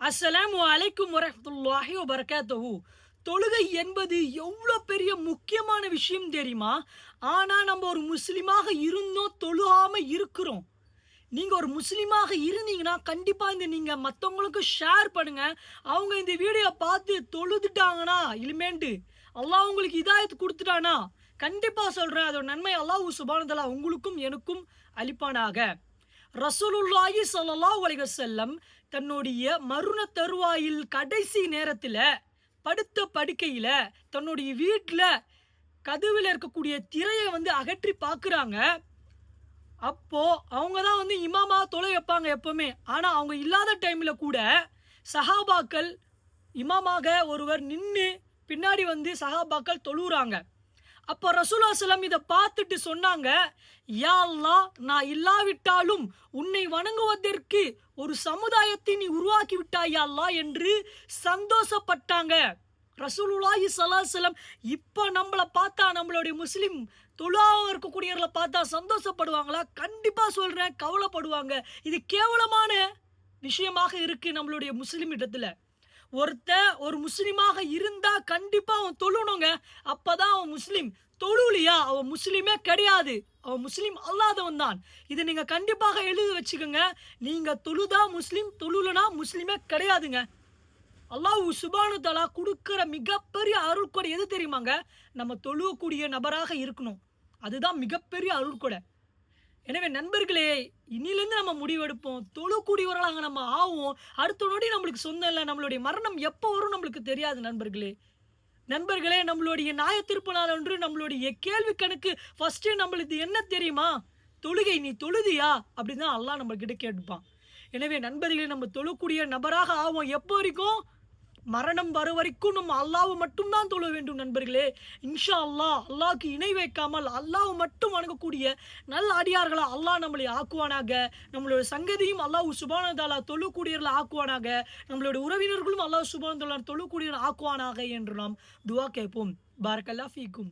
அஸ்ஸலாமு அலைக்கும் வரஹ்மத்துல்லாஹி வபரகாத்துஹு. தொழுகை என்பது எவ்வளோ பெரிய முக்கியமான விஷயம் தெரியுமா? ஆனா நம்ம ஒரு முஸ்லிமாக இருந்தும் தொழுகாம இருக்கிறோம். நீங்க ஒரு முஸ்லிமாக இருந்தீங்கன்னா, கண்டிப்பா நீங்க மத்தவங்களுக்கு ஷேர் பண்ணுங்க. அவங்க இந்த வீடியோ பார்த்து தொழுதுட்டாங்கன்னா, இனிமேண்டு அல்லாஹ் உங்களுக்கு ஹிதாயத் குடுத்துட்டானா, கண்டிப்பா சொல்றேன் அதோட நன்மை அல்லாஹ் சுப்ஹானஹு வ தஆலா உங்களுக்கும் எனக்கும் அளிப்பானாக. ரசூலுல்லாஹி ஸல்லல்லாஹு அலைஹி வஸல்லம் தன்னுடைய மரண தருவாயில் கடைசி நேரத்தில படுத்த படுக்கையில தன்னுடைய வீட்ல கதவுல இருக்கக்கூடிய திரைய அகற்றி பார்க்குறாங்க. அப்போ அவங்க தான் இமாமா தொழ வைப்பாங்க எப்பவுமே. ஆனா அவங்க இல்லாத டைம்ல கூட சஹாபாக்கள் இமாமாக ஒருவர் நின்னு பின்னாடி சஹாபாக்கள் தொழுறாங்க. அப்போ ரசூலுல்லாஹி ஸல்லம் இத பார்த்துட்டு சொன்னாங்க, யா அல்லாஹ், நான் இல்லாவிட்டாலும் உன்னை வணங்குவதற்கு ஒரு சமுதாயத்தை நீ உருவாக்கி விட்டாய் யா அல்லாஹ் என்று சந்தோஷப்பட்டாங்க. ரசூலுல்லாஹி ஸல்லல்லாஹு அலைஹி வஸல்லம் இப்ப நம்மள பார்த்தா, நம்மளுடைய முஸ்லிம் தொழாம இருக்கக்கூடியவர்கள பார்த்தா சந்தோஷப்படுவாங்களா? கண்டிப்பா சொல்றேன், கவலைப்படுவாங்க. இது கேவலமான விஷயமாக இருக்கு நம்மளுடைய முஸ்லிம் இடத்துல. ஒரு முஸ்லிமாக இருந்தா கண்டிப்பா அவன் தொழணுங்க. அப்பதான் அவன் முஸ்லிம். தொழுலையா அவன் முஸ்லிமே கிடையாது. அவன் முஸ்லிம் அல்லாதவன் தான். இத நீங்க கண்டிப்பாக எழுதி வச்சுக்கோங்க. நீங்க தொழுதா முஸ்லிம், தொழுலனா முஸ்லிமே கிடையாதுங்க. அல்லாஹ் சுப்ஹானஹு வ தஆலா குடுக்கிற மிகப்பெரிய அருள்கொடை எது தெரியுமாங்க? நம்ம தொழக்கூடிய நபராக இருக்கணும். அதுதான் மிகப்பெரிய அருள்கொடை. எனவே நண்பர்களே, இன்னிலிருந்து நம்ம முடிவெடுப்போம். தொழக்கூடியவர்களாக நம்ம ஆவோம். அடுத்த நொடி நம்மளுக்கு சொந்தம் இல்ல. நம்மளுடைய மரணம் எப்போ வரும் நம்மளுக்கு தெரியாது நண்பர்களே. நண்பர்களே, நம்மளுடைய நியாய தீர்ப்பு நாள் அன்று நம்மளுடைய கேள்வி கணக்கு ஃபர்ஸ்ட்டு நம்மளுது என்ன தெரியுமா? தொழுகை நீ தொழுதியா? அப்படின்னு தான் அல்லாஹ் நம்மகிட்ட கேட்பான். எனவே நண்பர்களே, நம்ம தொழக்கூடிய நபராக ஆவோம். எப்போ வரைக்கும்? மரணம் வரும் வரைக்கும் நம்ம அல்லாஹ்வை மட்டும் தான் தொழ வேண்டும் நண்பர்களே. இன்ஷா அல்லாஹ், அல்லாஹ்வுக்கு இணை வைக்காமல் அல்லாஹ்வை மட்டும் வணங்கக்கூடிய நல்ல அடியார்களா அல்லாஹ் நம்மளை ஆக்குவானாக. நம்மளுடைய சங்கதியும் அல்லாஹ் சுப்ஹானஹு வ தஆலா தொழக்கூடியவர்களா ஆக்குவானாக. நம்மளுடைய உறவினர்களும் அல்லாஹ் சுப்ஹானஹு வ தஆலா தொழக்கூடியவர்களா ஆக்குவானாக என்று நாம் துஆ கேட்போம். பாரக்கல்லாஹு ஃபீக்கும்.